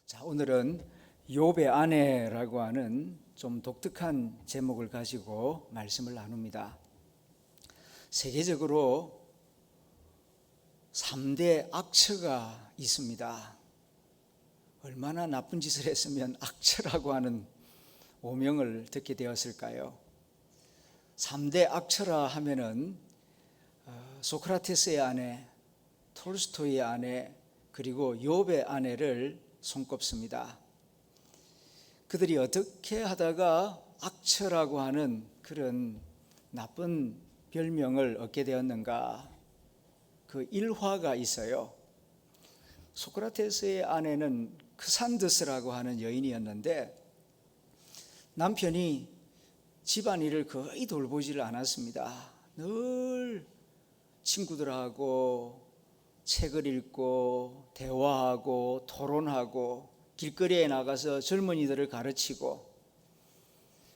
자, 오늘은 욥의 아내라고 하는 좀 독특한 제목을 가지고 말씀을 나눕니다. 세계적으로 3대 악처가 있습니다. 얼마나 나쁜 짓을 했으면 악처라고 하는 오명을 듣게 되었을까요? 3대 악처라 하면은 소크라테스의 아내, 톨스토이의 아내, 그리고 욥의 아내를 손꼽습니다. 그들이 어떻게 하다가 악처라고 하는 그런 나쁜 별명을 얻게 되었는가? 그 일화가 있어요. 소크라테스의 아내는 크산드스라고 하는 여인이었는데 남편이 집안일을 거의 돌보지를 않았습니다. 늘 친구들하고 책을 읽고 대화하고 토론하고 길거리에 나가서 젊은이들을 가르치고,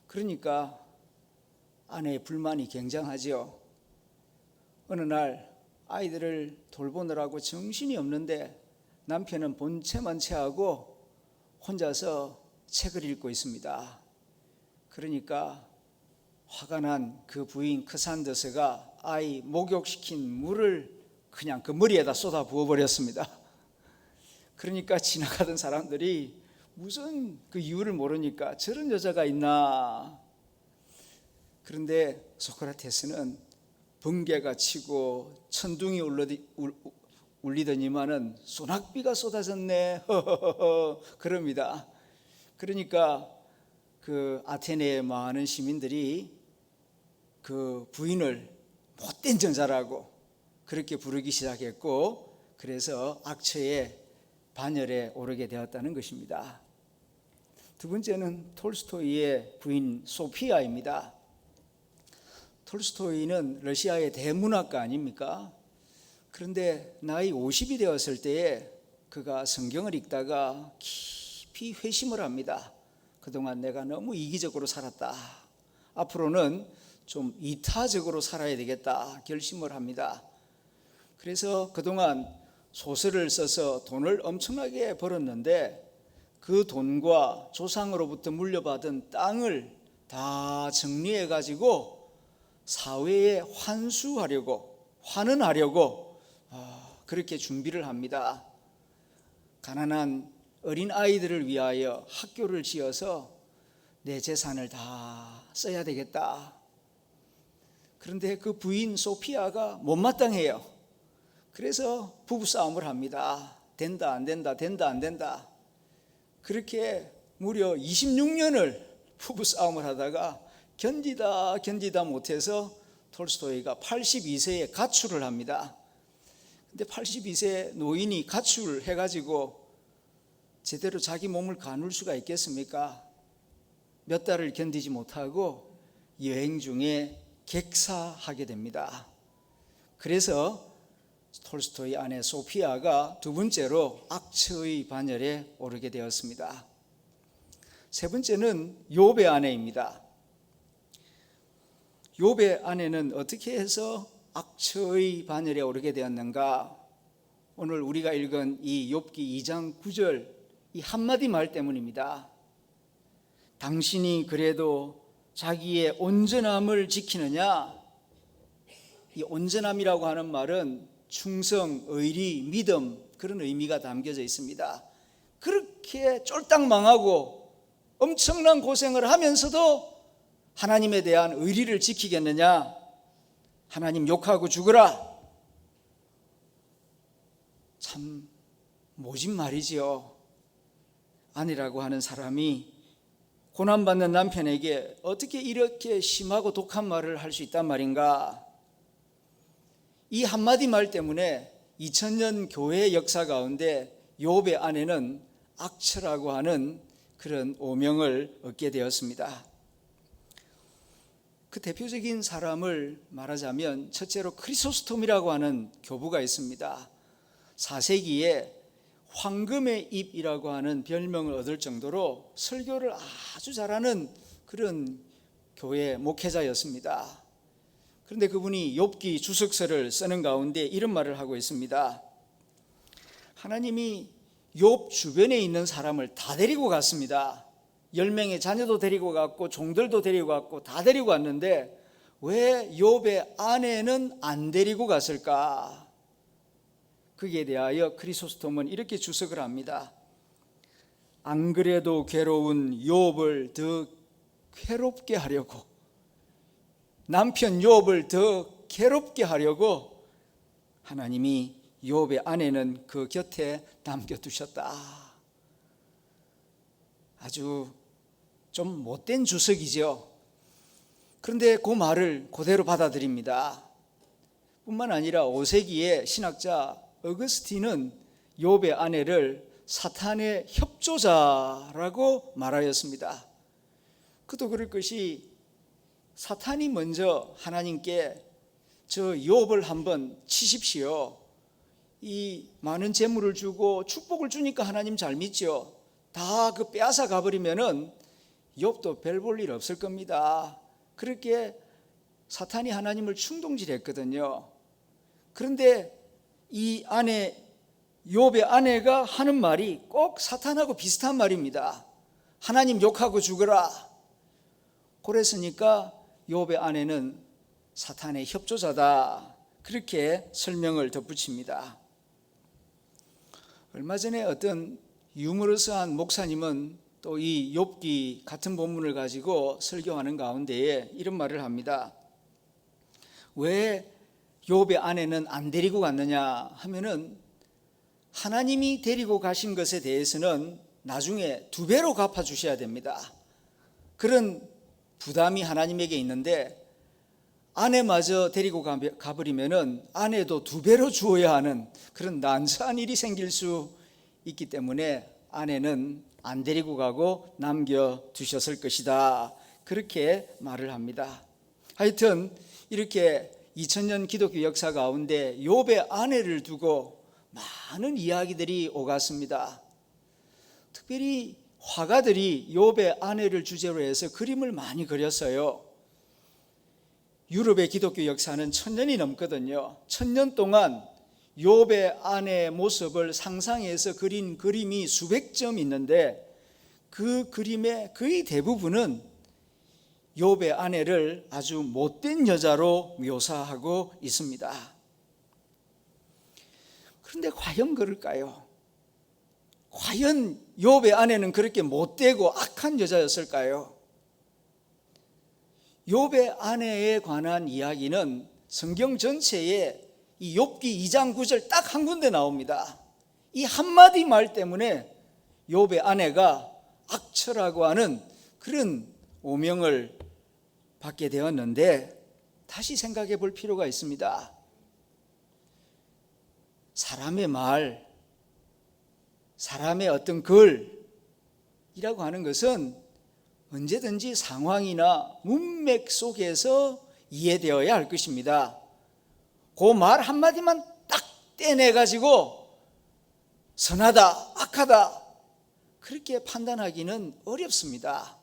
그러니까 아내의 불만이 굉장하죠. 어느 날 아이들을 돌보느라고 정신이 없는데 남편은 본체만 체하고 혼자서 책을 읽고 있습니다. 그러니까 화가 난 그 부인 크산드스가 아이 목욕시킨 물을 그냥 그 머리에다 쏟아 부어버렸습니다. 그러니까 지나가던 사람들이 무슨 그 이유를 모르니까 저런 여자가 있나. 그런데 소크라테스는 번개가 치고 천둥이 울리더니만은 소낙비가 쏟아졌네 그럽니다. 그러니까 그 아테네의 많은 시민들이 그 부인을 못된 전자라고 그렇게 부르기 시작했고, 그래서 악처의 반열에 오르게 되었다는 것입니다. 두 번째는 톨스토이의 부인 소피아입니다. 톨스토이는 러시아의 대문학가 아닙니까? 그런데 나이 50이 되었을 때에 그가 성경을 읽다가 깊이 회심을 합니다. 그동안 내가 너무 이기적으로 살았다. 앞으로는 좀 이타적으로 살아야 되겠다 결심을 합니다. 그래서 그동안 소설을 써서 돈을 엄청나게 벌었는데 그 돈과 조상으로부터 물려받은 땅을 다 정리해 가지고 사회에 환원하려고 그렇게 준비를 합니다. 가난한 어린 아이들을 위하여 학교를 지어서 내 재산을 다 써야 되겠다. 그런데 그 부인 소피아가 못마땅해요. 그래서 부부싸움을 합니다. 된다 안 된다, 된다 안 된다. 그렇게 무려 26년을 부부싸움을 하다가 견디다 못해서 톨스토이가 82세에 가출을 합니다. 근데 82세 노인이 가출을 해가지고 제대로 자기 몸을 가눌 수가 있겠습니까? 몇 달을 견디지 못하고 여행 중에 객사하게 됩니다. 그래서 톨스토이 아내 소피아가 두 번째로 악처의 반열에 오르게 되었습니다. 세 번째는 욥의 아내입니다. 욥의 아내는 어떻게 해서 악처의 반열에 오르게 되었는가? 오늘 우리가 읽은 이 욥기 2장 9절 이 한마디 말 때문입니다. 당신이 그래도 자기의 온전함을 지키느냐? 이 온전함이라고 하는 말은 충성, 의리, 믿음, 그런 의미가 담겨져 있습니다. 그렇게 쫄딱 망하고 엄청난 고생을 하면서도 하나님에 대한 의리를 지키겠느냐? 하나님 욕하고 죽으라. 참 모진 말이지요. 아내라고 하는 사람이 고난받는 남편에게 어떻게 이렇게 심하고 독한 말을 할 수 있단 말인가? 이 한마디 말 때문에 2000년 교회 역사 가운데 욥의 아내는 악처라고 하는 그런 오명을 얻게 되었습니다. 그 대표적인 사람을 말하자면 첫째로 크리소스톰이라고 하는 교부가 있습니다. 4세기에 황금의 입이라고 하는 별명을 얻을 정도로 설교를 아주 잘하는 그런 교회 목회자였습니다. 그런데 그분이 욥기 주석서를 쓰는 가운데 이런 말을 하고 있습니다. 하나님이 욥 주변에 있는 사람을 다 데리고 갔습니다. 10명의 자녀도 데리고 갔고 종들도 데리고 갔고 다 데리고 갔는데 왜 욥의 아내는 안 데리고 갔을까? 거기에 대하여 크리소스톰은 이렇게 주석을 합니다. 안 그래도 괴로운 욥을 더 괴롭게 하려고, 남편 욥을 더 괴롭게 하려고 하나님이 욥의 아내는 그 곁에 남겨두셨다. 아주 좀 못된 주석이죠. 그런데 그 말을 그대로 받아들입니다. 뿐만 아니라 5세기의 신학자 어거스틴은 욥의 아내를 사탄의 협조자라고 말하였습니다. 그도 그럴 것이 사탄이 먼저 하나님께 저 욥을 한번 치십시오. 이 많은 재물을 주고 축복을 주니까 하나님 잘 믿죠. 다 그 빼앗아 가버리면은 욥도 별 볼 일 없을 겁니다. 그렇게 사탄이 하나님을 충동질했거든요. 그런데 이 아내, 욥의 아내가 하는 말이 꼭 사탄하고 비슷한 말입니다. 하나님 욕하고 죽어라. 그랬으니까 욥의 아내는 사탄의 협조자다. 그렇게 설명을 덧붙입니다. 얼마 전에 어떤 유머러스한 목사님은 또 이 욥기 같은 본문을 가지고 설교하는 가운데에 이런 말을 합니다. 왜 욥의 아내는 안 데리고 갔느냐 하면은 하나님이 데리고 가신 것에 대해서는 나중에 2배로 갚아주셔야 됩니다. 그런 부담이 하나님에게 있는데 아내마저 데리고 가버리면은 아내도 2배로 주어야 하는 그런 난처한 일이 생길 수 있기 때문에 아내는 안 데리고 가고 남겨두셨을 것이다. 그렇게 말을 합니다. 하여튼 이렇게 2000년 기독교 역사 가운데 욥의 아내를 두고 많은 이야기들이 오갔습니다. 특별히 화가들이 욥의 아내를 주제로 해서 그림을 많이 그렸어요. 유럽의 기독교 역사는 1000년이 넘거든요. 1000년 동안 욥의 아내의 모습을 상상해서 그린 그림이 수백 점 있는데 그 그림의 거의 대부분은 욥의 아내를 아주 못된 여자로 묘사하고 있습니다. 그런데 과연 그럴까요? 과연 욥의 아내는 그렇게 못되고 악한 여자였을까요? 욥의 아내에 관한 이야기는 성경 전체에 이 욥기 2장 9절 딱 한 군데 나옵니다. 이 한마디 말 때문에 욥의 아내가 악처라고 하는 그런 오명을 받게 되었는데 다시 생각해 볼 필요가 있습니다. 사람의 말, 사람의 어떤 글이라고 하는 것은 언제든지 상황이나 문맥 속에서 이해되어야 할 것입니다. 그 말 한마디만 딱 떼내가지고 선하다, 악하다 그렇게 판단하기는 어렵습니다.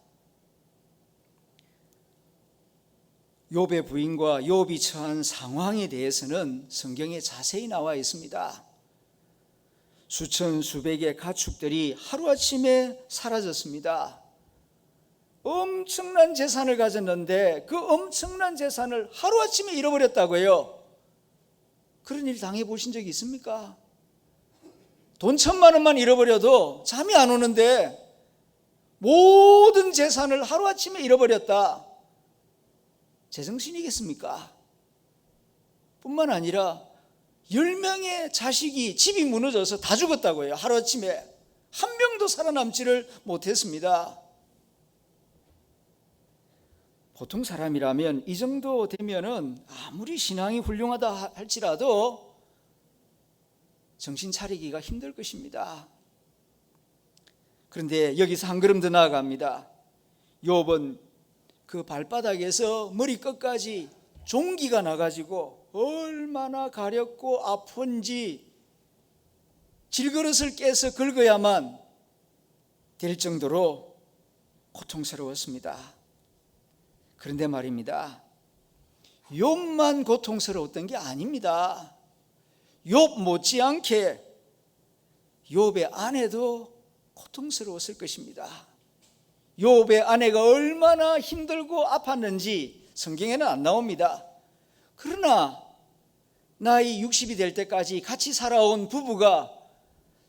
욥의 부인과 욥이 처한 상황에 대해서는 성경에 자세히 나와 있습니다. 수천 수백의 가축들이 하루아침에 사라졌습니다. 엄청난 재산을 가졌는데 그 엄청난 재산을 하루아침에 잃어버렸다고요. 그런 일 당해보신 적이 있습니까? 돈 1000만 원만 잃어버려도 잠이 안 오는데 모든 재산을 하루아침에 잃어버렸다. 제정신이겠습니까? 뿐만 아니라 10명의 자식이 집이 무너져서 다 죽었다고 해요. 하루아침에 한 명도 살아남지를 못했습니다. 보통 사람이라면 이 정도 되면은 아무리 신앙이 훌륭하다 할지라도 정신 차리기가 힘들 것입니다. 그런데 여기서 한 걸음 더 나아갑니다. 욥은 그 발바닥에서 머리끝까지 종기가 나가지고 얼마나 가렵고 아픈지 질그릇을 깨서 긁어야만 될 정도로 고통스러웠습니다. 그런데 말입니다. 욥만 고통스러웠던 게 아닙니다. 욥 못지않게 욥의 아내도 고통스러웠을 것입니다. 욥의 아내가 얼마나 힘들고 아팠는지 성경에는 안 나옵니다. 그러나 나이 60이 될 때까지 같이 살아온 부부가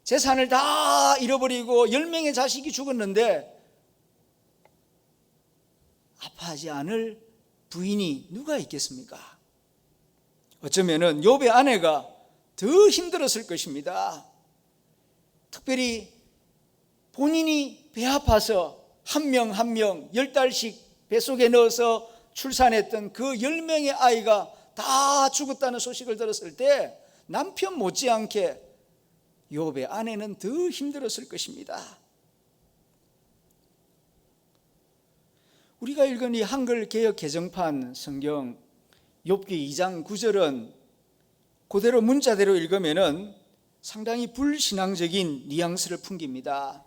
재산을 다 잃어버리고 10명의 자식이 죽었는데 아파하지 않을 부인이 누가 있겠습니까? 어쩌면은 욥의 아내가 더 힘들었을 것입니다. 특별히 본인이 배 아파서 한 명 한 명 10달씩 뱃속에 넣어서 출산했던 그 10명의 아이가 다 죽었다는 소식을 들었을 때 남편 못지않게 욥의 아내는 더 힘들었을 것입니다. 우리가 읽은 이 한글 개역 개정판 성경 욥기 2장 9절은 그대로 문자대로 읽으면은 상당히 불신앙적인 뉘앙스를 풍깁니다.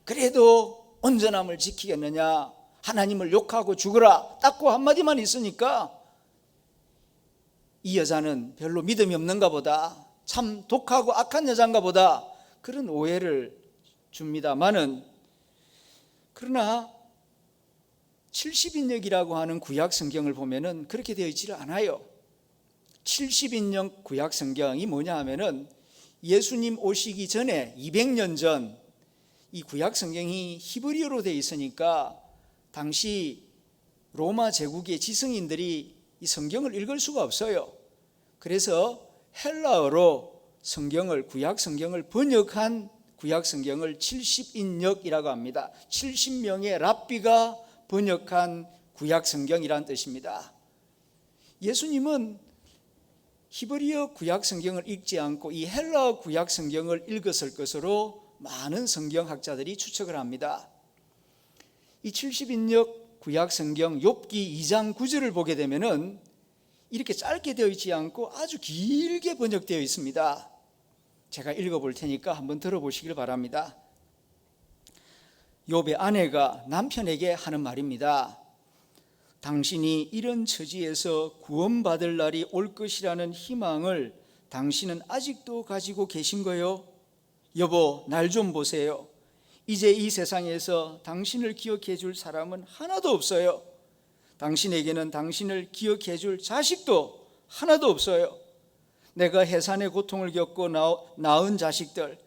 그래도 온전함을 지키겠느냐, 하나님을 욕하고 죽어라, 딱 그 한마디만 있으니까 이 여자는 별로 믿음이 없는가 보다, 참 독하고 악한 여자인가 보다, 그런 오해를 줍니다마는, 그러나 70인역이라고 하는 구약 성경을 보면은 그렇게 되어 있지를 않아요. 70인역 구약 성경이 뭐냐 하면은 예수님 오시기 전에 200년 전 이 구약 성경이 히브리어로 되어 있으니까 당시 로마 제국의 지성인들이 이 성경을 읽을 수가 없어요. 그래서 헬라어로 성경을, 구약 성경을 번역한 구약 성경을 70인역이라고 합니다. 70명의 랍비가 번역한 구약 성경이라는 뜻입니다. 예수님은 히브리어 구약 성경을 읽지 않고 이 헬라어 구약 성경을 읽었을 것으로 많은 성경학자들이 추측을 합니다. 이 70인역 구약 성경 욥기 2장 9절을 보게 되면은 이렇게 짧게 되어 있지 않고 아주 길게 번역되어 있습니다. 제가 읽어볼 테니까 한번 들어보시길 바랍니다. 욥의 아내가 남편에게 하는 말입니다. 당신이 이런 처지에서 구원받을 날이 올 것이라는 희망을 당신은 아직도 가지고 계신 거요? 여보, 날 좀 보세요. 이제 이 세상에서 당신을 기억해 줄 사람은 하나도 없어요. 당신에게는 당신을 기억해 줄 자식도 하나도 없어요. 내가 해산의 고통을 겪고 낳은 자식들,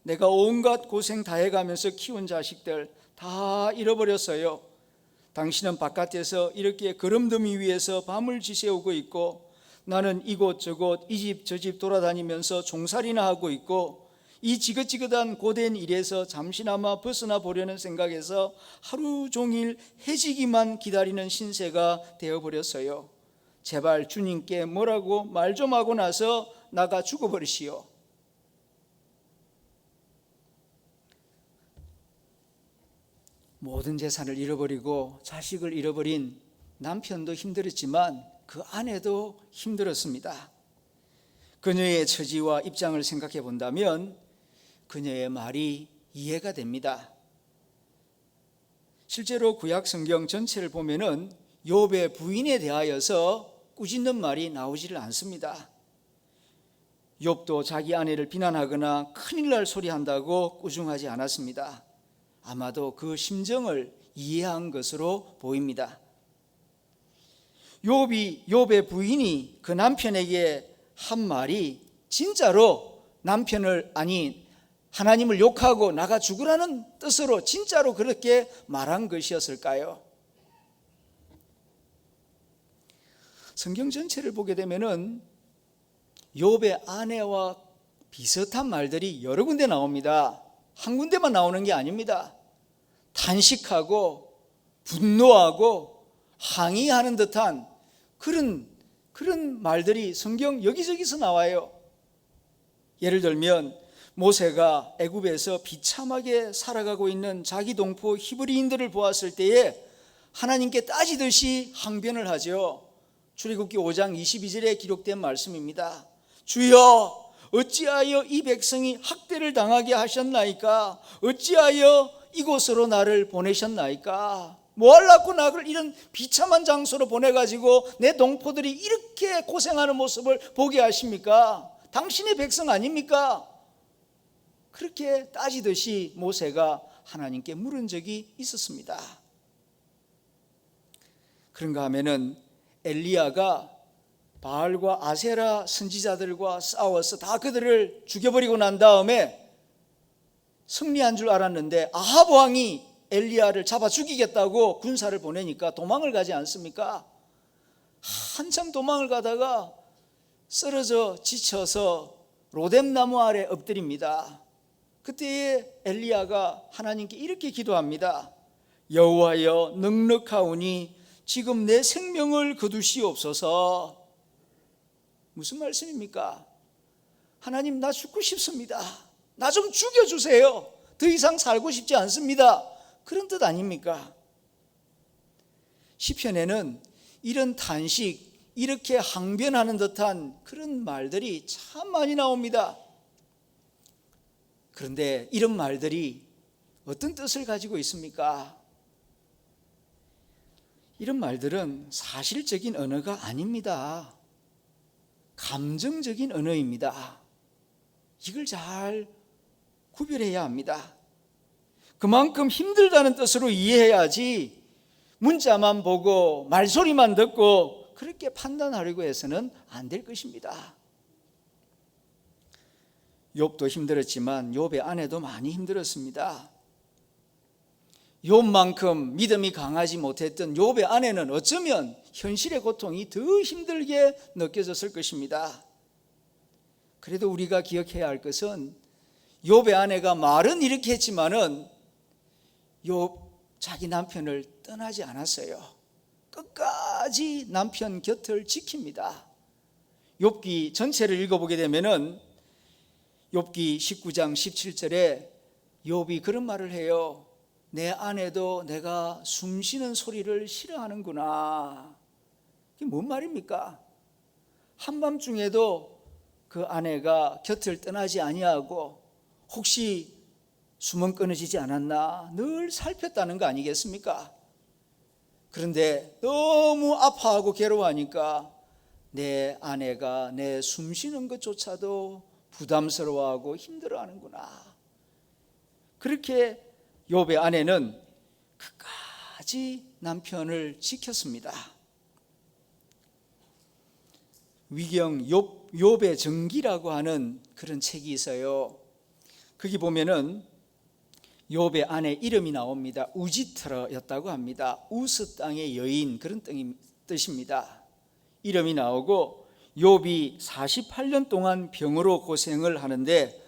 내가 온갖 고생 다 해가면서 키운 자식들 다 잃어버렸어요. 당신은 바깥에서 이렇게 거름더미 위에서 밤을 지새우고 있고, 나는 이곳저곳 이 집 저 집 돌아다니면서 종살이나 하고 있고, 이 지긋지긋한 고된 일에서 잠시나마 벗어나 보려는 생각에서 하루 종일 해지기만 기다리는 신세가 되어버렸어요. 제발 주님께 뭐라고 말 좀 하고 나서 나가 죽어버리시오. 모든 재산을 잃어버리고 자식을 잃어버린 남편도 힘들었지만 그 아내도 힘들었습니다. 그녀의 처지와 입장을 생각해 본다면 그녀의 말이 이해가 됩니다. 실제로 구약 성경 전체를 보면은 욥의 부인에 대하여서 꾸짖는 말이 나오지를 않습니다. 욥도 자기 아내를 비난하거나 큰일 날 소리 한다고 꾸중하지 않았습니다. 아마도 그 심정을 이해한 것으로 보입니다. 욥의 부인이 그 남편에게 한 말이 진짜로 하나님을 욕하고 나가 죽으라는 뜻으로 진짜로 그렇게 말한 것이었을까요? 성경 전체를 보게 되면은 욥의 아내와 비슷한 말들이 여러 군데 나옵니다. 한 군데만 나오는 게 아닙니다. 탄식하고 분노하고 항의하는 듯한 그런 말들이 성경 여기저기서 나와요. 예를 들면 모세가 애굽에서 비참하게 살아가고 있는 자기 동포 히브리인들을 보았을 때에 하나님께 따지듯이 항변을 하죠. 출애굽기 5장 22절에 기록된 말씀입니다. 주여, 어찌하여 이 백성이 학대를 당하게 하셨나이까? 어찌하여 이곳으로 나를 보내셨나이까? 뭐 하려고 나를 이런 비참한 장소로 보내가지고 내 동포들이 이렇게 고생하는 모습을 보게 하십니까? 당신의 백성 아닙니까? 그렇게 따지듯이 모세가 하나님께 물은 적이 있었습니다. 그런가 하면은 엘리야가 바알과 아세라 선지자들과 싸워서 다 그들을 죽여버리고 난 다음에 승리한 줄 알았는데 아합 왕이 엘리야를 잡아 죽이겠다고 군사를 보내니까 도망을 가지 않습니까? 한참 도망을 가다가 쓰러져 지쳐서 로뎀나무 아래 엎드립니다. 그때에 엘리야가 하나님께 이렇게 기도합니다. 여호와여, 넉넉하오니 지금 내 생명을 거두시옵소서. 무슨 말씀입니까? 하나님, 나 죽고 싶습니다. 나 좀 죽여주세요. 더 이상 살고 싶지 않습니다. 그런 뜻 아닙니까? 시편에는 이런 탄식, 이렇게 항변하는 듯한 그런 말들이 참 많이 나옵니다. 그런데 이런 말들이 어떤 뜻을 가지고 있습니까? 이런 말들은 사실적인 언어가 아닙니다. 감정적인 언어입니다. 이걸 잘 구별해야 합니다. 그만큼 힘들다는 뜻으로 이해해야지 문자만 보고 말소리만 듣고 그렇게 판단하려고 해서는 안 될 것입니다. 욥도 힘들었지만 욥의 아내도 많이 힘들었습니다. 욥만큼 믿음이 강하지 못했던 욥의 아내는 어쩌면 현실의 고통이 더 힘들게 느껴졌을 것입니다. 그래도 우리가 기억해야 할 것은 욥의 아내가 말은 이렇게 했지만은 욥 자기 남편을 떠나지 않았어요. 끝까지 남편 곁을 지킵니다. 욥기 전체를 읽어보게 되면은 욥기 19장 17절에 욥이 그런 말을 해요. 내 아내도 내가 숨쉬는 소리를 싫어하는구나. 이게 뭔 말입니까? 한밤중에도 그 아내가 곁을 떠나지 아니하고 혹시 숨은 끊어지지 않았나 늘 살폈다는 거 아니겠습니까? 그런데 너무 아파하고 괴로워하니까 내 아내가 내 숨쉬는 것조차도 부담스러워하고 힘들어하는구나. 그렇게 욥의 아내는 끝까지 남편을 지켰습니다. 위경 욥의 정기라고 하는 그런 책이 있어요. 거기 보면은 욥의 아내 이름이 나옵니다. 우지트러였다고 합니다. 우스 땅의 여인, 그런 뜻입니다. 이름이 나오고 욥이 48년 동안 병으로 고생을 하는데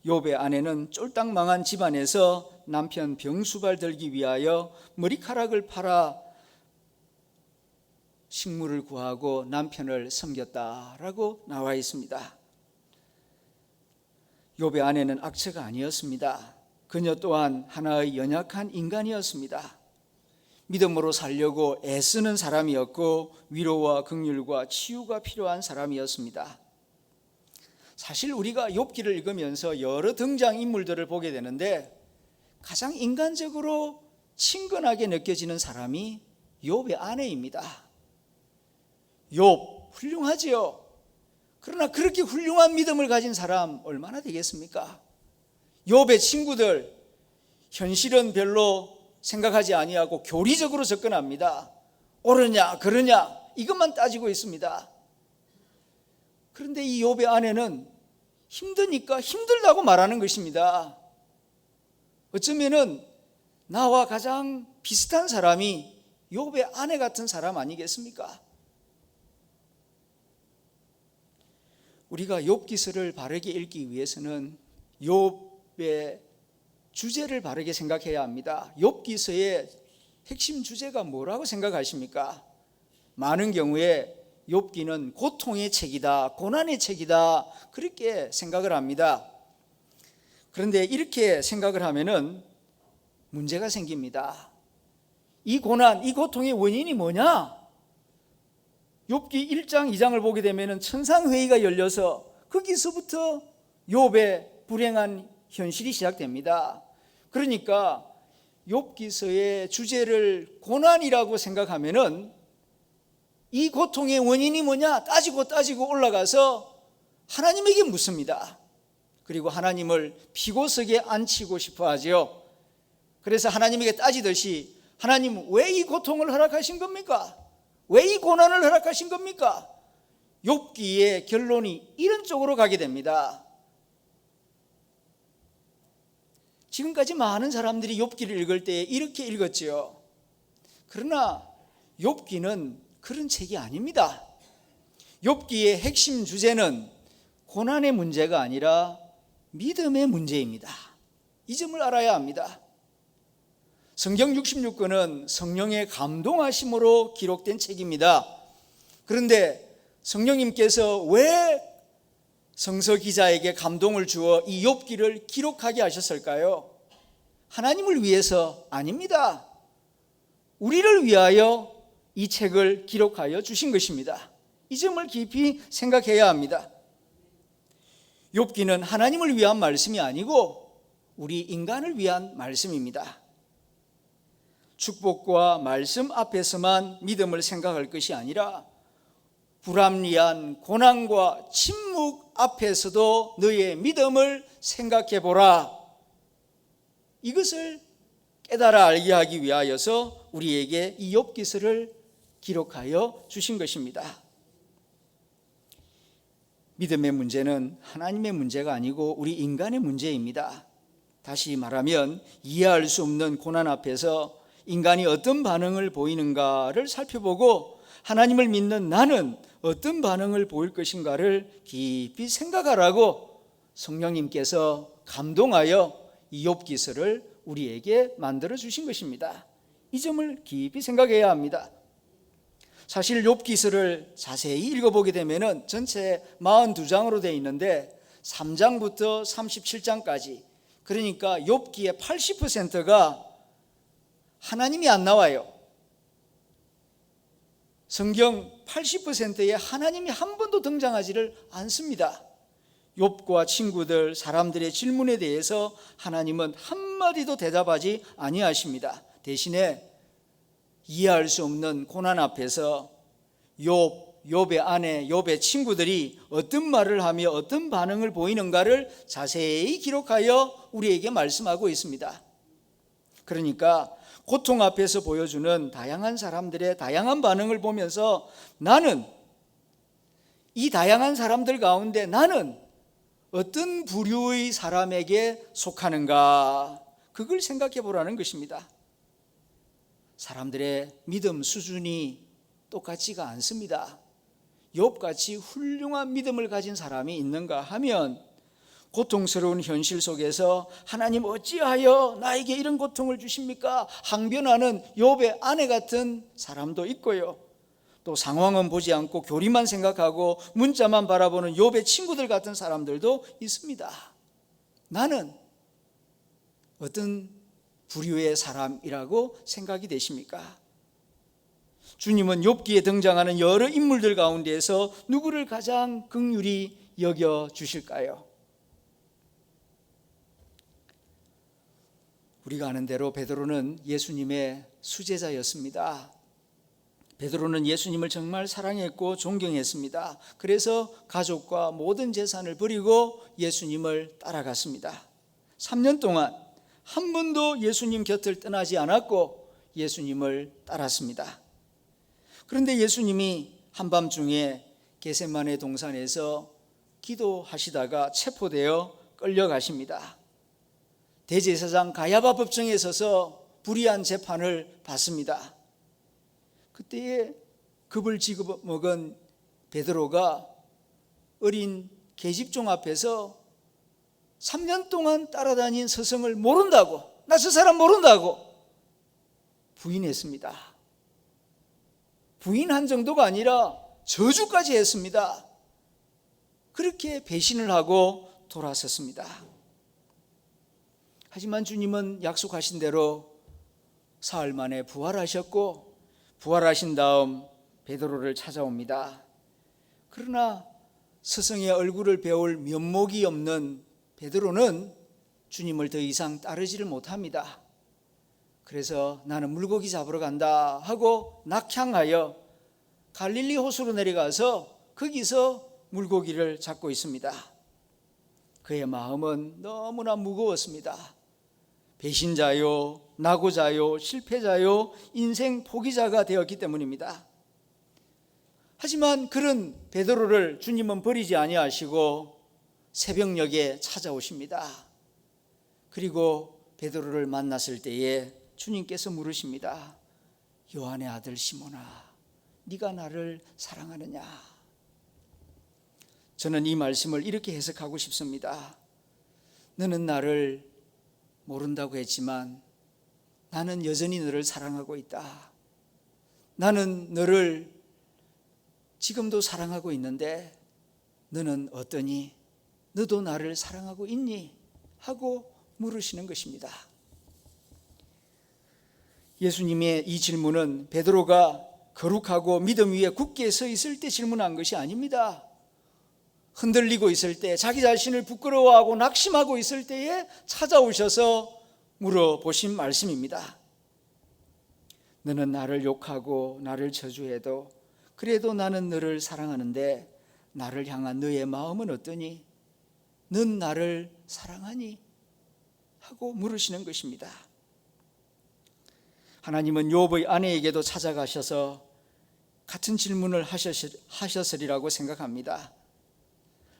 욥의 아내는 쫄딱 망한 집안에서 남편 병수발 들기 위하여 머리카락을 팔아 식물을 구하고 남편을 섬겼다라고 나와 있습니다. 욥의 아내는 악처가 아니었습니다. 그녀 또한 하나의 연약한 인간이었습니다. 믿음으로 살려고 애쓰는 사람이었고 위로와 긍휼과 치유가 필요한 사람이었습니다. 사실 우리가 욥기를 읽으면서 여러 등장인물들을 보게 되는데 가장 인간적으로 친근하게 느껴지는 사람이 욥의 아내입니다. 욥 훌륭하지요. 그러나 그렇게 훌륭한 믿음을 가진 사람 얼마나 되겠습니까? 욥의 친구들 현실은 별로 생각하지 아니하고 교리적으로 접근합니다. 옳으냐 그러냐 이것만 따지고 있습니다. 그런데 이 욥의 아내는 힘드니까 힘들다고 말하는 것입니다. 어쩌면은 나와 가장 비슷한 사람이 욥의 아내 같은 사람 아니겠습니까? 우리가 욥기서를 바르게 읽기 위해서는 욥의 주제를 바르게 생각해야 합니다. 욥기서의 핵심 주제가 뭐라고 생각하십니까? 많은 경우에 욥기는 고통의 책이다, 고난의 책이다 그렇게 생각을 합니다. 그런데 이렇게 생각을 하면은 문제가 생깁니다. 이 고난, 이 고통의 원인이 뭐냐? 욥기 1장, 2장을 보게 되면은 천상회의가 열려서 거기서부터 욥의 불행한 현실이 시작됩니다. 그러니까 욥기서의 주제를 고난이라고 생각하면은 이 고통의 원인이 뭐냐 따지고 올라가서 하나님에게 묻습니다. 그리고 하나님을 피고석에 앉히고 싶어 하죠. 그래서 하나님에게 따지듯이 하나님 왜 이 고통을 허락하신 겁니까? 왜 이 고난을 허락하신 겁니까? 욥기의 결론이 이런 쪽으로 가게 됩니다. 지금까지 많은 사람들이 욥기를 읽을 때 이렇게 읽었지요. 그러나 욥기는 그런 책이 아닙니다. 욥기의 핵심 주제는 고난의 문제가 아니라 믿음의 문제입니다. 이 점을 알아야 합니다. 성경 66권은 성령의 감동하심으로 기록된 책입니다. 그런데 성령님께서 왜 성서 기자에게 감동을 주어 이 욥기를 기록하게 하셨을까요? 하나님을 위해서 아닙니다. 우리를 위하여 이 책을 기록하여 주신 것입니다. 이 점을 깊이 생각해야 합니다. 욥기는 하나님을 위한 말씀이 아니고 우리 인간을 위한 말씀입니다. 축복과 말씀 앞에서만 믿음을 생각할 것이 아니라 불합리한 고난과 침묵 앞에서도 너의 믿음을 생각해 보라. 이것을 깨달아 알게 하기 위하여서 우리에게 이 욥기서를 기록하여 주신 것입니다. 믿음의 문제는 하나님의 문제가 아니고 우리 인간의 문제입니다. 다시 말하면 이해할 수 없는 고난 앞에서 인간이 어떤 반응을 보이는가를 살펴보고 하나님을 믿는 나는 어떤 반응을 보일 것인가를 깊이 생각하라고 성령님께서 감동하여 이 욥기서를 우리에게 만들어 주신 것입니다. 이 점을 깊이 생각해야 합니다. 사실 욥기서를 자세히 읽어보게 되면 전체 42장으로 되어 있는데 3장부터 37장까지, 그러니까 욥기의 80%가 하나님이 안 나와요. 성경 80%에 하나님이 한 번도 등장하지를 않습니다. 욥과 친구들, 사람들의 질문에 대해서 하나님은 한마디도 대답하지 아니하십니다. 대신에 이해할 수 없는 고난 앞에서 욥의 아내, 욥의 친구들이 어떤 말을 하며 어떤 반응을 보이는가를 자세히 기록하여 우리에게 말씀하고 있습니다. 그러니까 고통 앞에서 보여주는 다양한 사람들의 다양한 반응을 보면서 나는 이 다양한 사람들 가운데 나는 어떤 부류의 사람에게 속하는가, 그걸 생각해 보라는 것입니다. 사람들의 믿음 수준이 똑같지가 않습니다. 욥같이 훌륭한 믿음을 가진 사람이 있는가 하면 고통스러운 현실 속에서 하나님 어찌하여 나에게 이런 고통을 주십니까? 항변하는 욥의 아내 같은 사람도 있고요. 또 상황은 보지 않고 교리만 생각하고 문자만 바라보는 욥의 친구들 같은 사람들도 있습니다. 나는 어떤 부류의 사람이라고 생각이 되십니까? 주님은 욥기에 등장하는 여러 인물들 가운데에서 누구를 가장 긍휼히 여겨 주실까요? 우리가 아는 대로 베드로는 예수님의 수제자였습니다. 베드로는 예수님을 정말 사랑했고 존경했습니다. 그래서 가족과 모든 재산을 버리고 예수님을 따라갔습니다. 3년 동안 한 번도 예수님 곁을 떠나지 않았고 예수님을 따랐습니다. 그런데 예수님이 한밤중에 겟세마네 동산에서 기도하시다가 체포되어 끌려가십니다. 대제사장 가야바 법정에 서서 불의한 재판을 받습니다. 그때에 급을 집어먹은 베드로가 어린 계집종 앞에서 3년 동안 따라다닌 스승을 모른다고, 나 저 사람 모른다고 부인했습니다. 부인한 정도가 아니라 저주까지 했습니다. 그렇게 배신을 하고 돌아섰습니다. 하지만 주님은 약속하신 대로 사흘 만에 부활하셨고 부활하신 다음 베드로를 찾아옵니다. 그러나 스승의 얼굴을 배울 면목이 없는 베드로는 주님을 더 이상 따르지를 못합니다. 그래서 나는 물고기 잡으러 간다 하고 낙향하여 갈릴리 호수로 내려가서 거기서 물고기를 잡고 있습니다. 그의 마음은 너무나 무거웠습니다. 배신자요, 낙오자요, 실패자요, 인생 포기자가 되었기 때문입니다. 하지만 그런 베드로를 주님은 버리지 아니하시고 새벽녘에 찾아오십니다. 그리고 베드로를 만났을 때에 주님께서 물으십니다. 요한의 아들 시몬아, 네가 나를 사랑하느냐? 저는 이 말씀을 이렇게 해석하고 싶습니다. 너는 나를 모른다고 했지만 나는 여전히 너를 사랑하고 있다. 나는 너를 지금도 사랑하고 있는데 너는 어떠니? 너도 나를 사랑하고 있니? 하고 물으시는 것입니다. 예수님의 이 질문은 베드로가 거룩하고 믿음 위에 굳게 서 있을 때 질문한 것이 아닙니다. 흔들리고 있을 때, 자기 자신을 부끄러워하고 낙심하고 있을 때에 찾아오셔서 물어보신 말씀입니다. 너는 나를 욕하고 나를 저주해도 그래도 나는 너를 사랑하는데 나를 향한 너의 마음은 어떠니? 넌 나를 사랑하니? 하고 물으시는 것입니다. 하나님은 욥의 아내에게도 찾아가셔서 같은 질문을 하셨으리라고 생각합니다.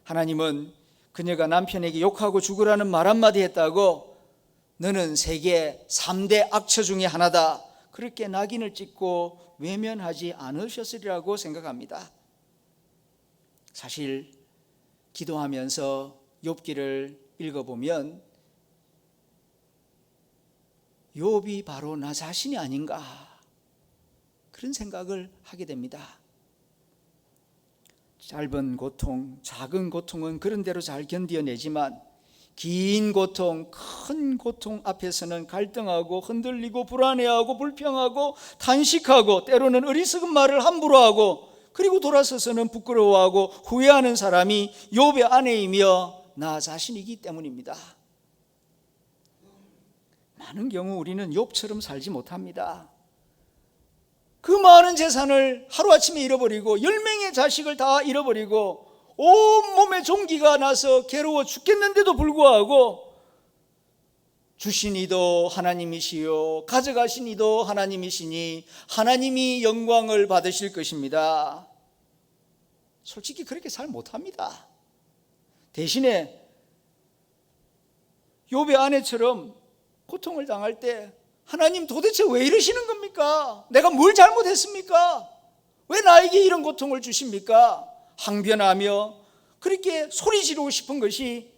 하나님은 그녀가 남편에게 욕하고 죽으라는 말 한마디 했다고 너는 세계 3대 악처 중에 하나다, 그렇게 낙인을 찍고 외면하지 않으셨으리라고 생각합니다. 사실 기도하면서 욥기를 읽어보면 욥이 바로 나 자신이 아닌가, 그런 생각을 하게 됩니다. 짧은 고통, 작은 고통은 그런 대로 잘 견뎌내지만 긴 고통, 큰 고통 앞에서는 갈등하고 흔들리고 불안해하고 불평하고 탄식하고 때로는 어리석은 말을 함부로 하고 그리고 돌아서서는 부끄러워하고 후회하는 사람이 욥의 아내이며 나 자신이기 때문입니다. 많은 경우 우리는 욥처럼 살지 못합니다. 그 많은 재산을 하루아침에 잃어버리고 10명의 자식을 다 잃어버리고 온몸에 종기가 나서 괴로워 죽겠는데도 불구하고 주신 이도 하나님이시요 가져가신 이도 하나님이시니 하나님이 영광을 받으실 것입니다. 솔직히 그렇게 잘 못합니다. 대신에 욥의 아내처럼 고통을 당할 때 하나님 도대체 왜 이러시는 겁니까? 내가 뭘 잘못했습니까? 왜 나에게 이런 고통을 주십니까? 항변하며 그렇게 소리 지르고 싶은 것이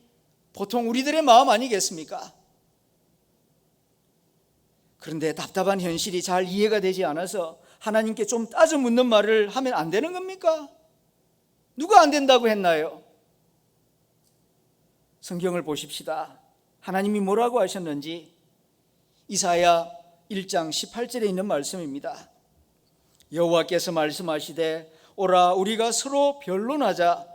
보통 우리들의 마음 아니겠습니까? 그런데 답답한 현실이 잘 이해가 되지 않아서 하나님께 좀 따져 묻는 말을 하면 안 되는 겁니까? 누가 안 된다고 했나요? 성경을 보십시다. 하나님이 뭐라고 하셨는지 이사야 1장 18절에 있는 말씀입니다. 여호와께서 말씀하시되 오라 우리가 서로 변론하자.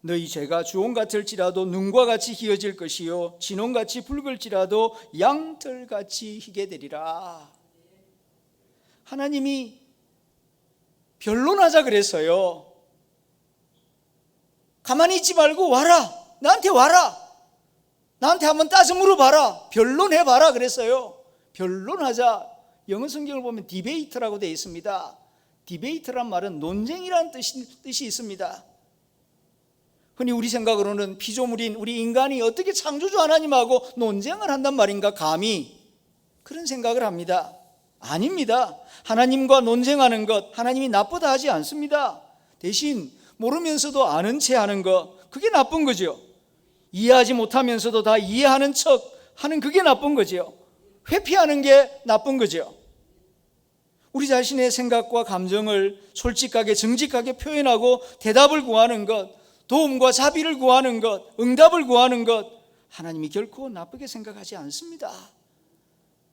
너희 죄가 주홍 같을지라도 눈과 같이 희어질 것이요 진홍같이 붉을지라도 양털같이 희게 되리라. 하나님이 변론하자 그랬어요. 가만히 있지 말고 와라. 나한테 와라. 나한테 한번 따져 물어봐라. 변론해봐라 그랬어요. 변론하자. 영어 성경을 보면 디베이트라고 되어 있습니다. 디베이트란 말은 논쟁이라는 뜻이 있습니다. 흔히 우리 생각으로는 피조물인 우리 인간이 어떻게 창조주 하나님하고 논쟁을 한단 말인가, 감히 그런 생각을 합니다. 아닙니다. 하나님과 논쟁하는 것, 하나님이 나쁘다 하지 않습니다. 대신 모르면서도 아는 체 하는 것, 그게 나쁜 거죠. 이해하지 못하면서도 다 이해하는 척 하는 그게 나쁜 거죠. 회피하는 게 나쁜 거죠. 우리 자신의 생각과 감정을 솔직하게 정직하게 표현하고 대답을 구하는 것, 도움과 자비를 구하는 것, 응답을 구하는 것, 하나님이 결코 나쁘게 생각하지 않습니다.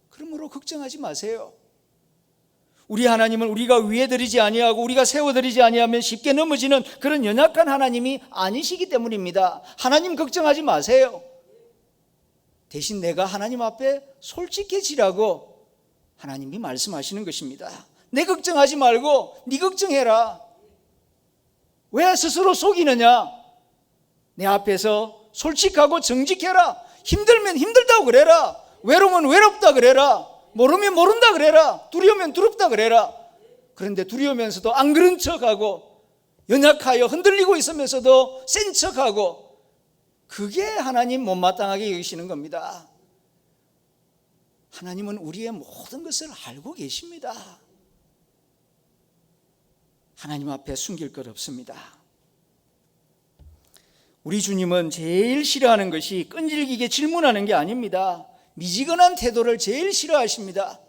그러므로 걱정하지 마세요. 우리 하나님은 우리가 위에드리지 아니하고 우리가 세워드리지 아니하면 쉽게 넘어지는 그런 연약한 하나님이 아니시기 때문입니다. 하나님 걱정하지 마세요. 대신 내가 하나님 앞에 솔직해지라고 하나님이 말씀하시는 것입니다. 내 걱정하지 말고 네 걱정해라. 왜 스스로 속이느냐? 내 앞에서 솔직하고 정직해라. 힘들면 힘들다고 그래라. 외로우면 외롭다 그래라. 모르면 모른다 그래라. 두려우면 두렵다 그래라. 그런데 두려우면서도 안 그런 척하고 연약하여 흔들리고 있으면서도 센 척하고, 그게 하나님 못마땅하게 여기시는 겁니다. 하나님은 우리의 모든 것을 알고 계십니다. 하나님 앞에 숨길 것 없습니다. 우리 주님은 제일 싫어하는 것이 끈질기게 질문하는 게 아닙니다. 미지근한 태도를 제일 싫어하십니다.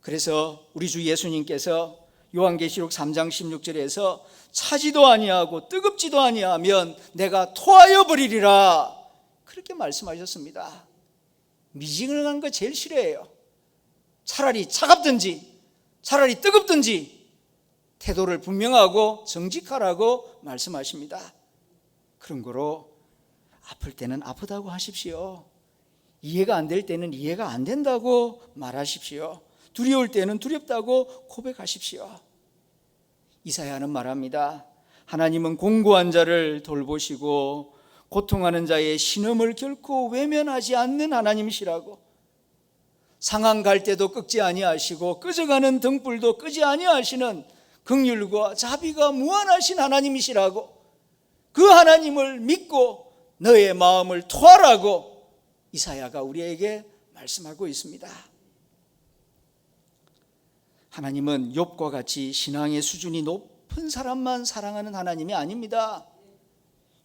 그래서 우리 주 예수님께서 요한계시록 3장 16절에서 차지도 아니하고 뜨겁지도 아니하면 내가 토하여 버리리라, 그렇게 말씀하셨습니다. 미지근한 거 제일 싫어해요. 차라리 차갑든지 차라리 뜨겁든지 태도를 분명하고 정직하라고 말씀하십니다. 그런 거로 아플 때는 아프다고 하십시오. 이해가 안 될 때는 이해가 안 된다고 말하십시오. 두려울 때는 두렵다고 고백하십시오. 이사야는 말합니다. 하나님은 공고한 자를 돌보시고 고통하는 자의 신음을 결코 외면하지 않는 하나님이시라고, 상한 갈 때도 끄지 아니하시고 꺼져가는 등불도 끄지 아니하시는 긍휼과 자비가 무한하신 하나님이시라고, 그 하나님을 믿고 너의 마음을 토하라고 이사야가 우리에게 말씀하고 있습니다. 하나님은 욥과 같이 신앙의 수준이 높은 사람만 사랑하는 하나님이 아닙니다.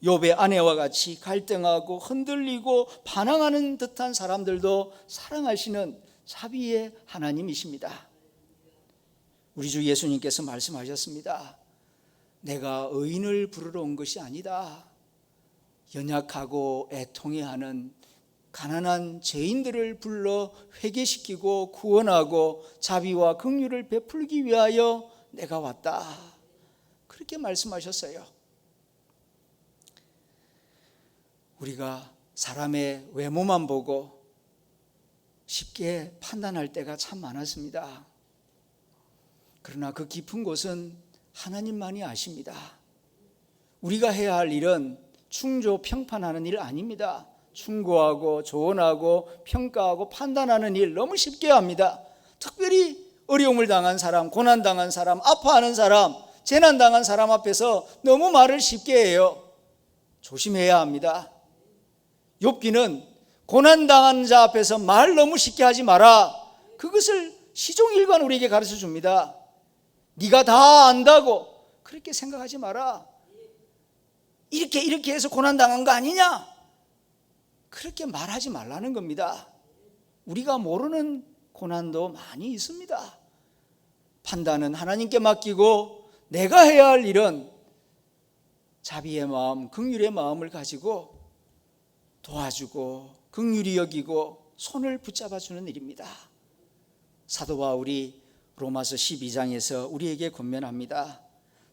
욥의 아내와 같이 갈등하고 흔들리고 반항하는 듯한 사람들도 사랑하시는 자비의 하나님이십니다. 우리 주 예수님께서 말씀하셨습니다. 내가 의인을 부르러 온 것이 아니다. 연약하고 애통해하는 가난한 죄인들을 불러 회개시키고 구원하고 자비와 긍휼을 베풀기 위하여 내가 왔다, 그렇게 말씀하셨어요. 우리가 사람의 외모만 보고 쉽게 판단할 때가 참 많았습니다. 그러나 그 깊은 곳은 하나님만이 아십니다. 우리가 해야 할 일은 충조 평판하는 일 아닙니다. 충고하고 조언하고 평가하고 판단하는 일 너무 쉽게 합니다. 특별히 어려움을 당한 사람, 고난당한 사람, 아파하는 사람, 재난당한 사람 앞에서 너무 말을 쉽게 해요. 조심해야 합니다. 욥기는 고난당한 자 앞에서 말 너무 쉽게 하지 마라, 그것을 시종일관 우리에게 가르쳐 줍니다. 네가 다 안다고 그렇게 생각하지 마라. 이렇게 해서 고난당한 거 아니냐, 그렇게 말하지 말라는 겁니다. 우리가 모르는 고난도 많이 있습니다. 판단은 하나님께 맡기고 내가 해야 할 일은 자비의 마음, 긍휼의 마음을 가지고 도와주고 긍휼히 여기고 손을 붙잡아주는 일입니다. 사도 바울이 로마서 12장에서 우리에게 권면합니다.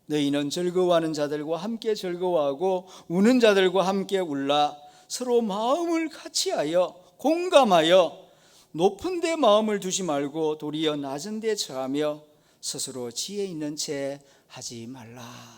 너희는 즐거워하는 자들과 함께 즐거워하고 우는 자들과 함께 울라. 서로 마음을 같이하여 공감하여 높은 데 마음을 두지 말고 도리어 낮은 데 처하며 스스로 지혜 있는 채 하지 말라.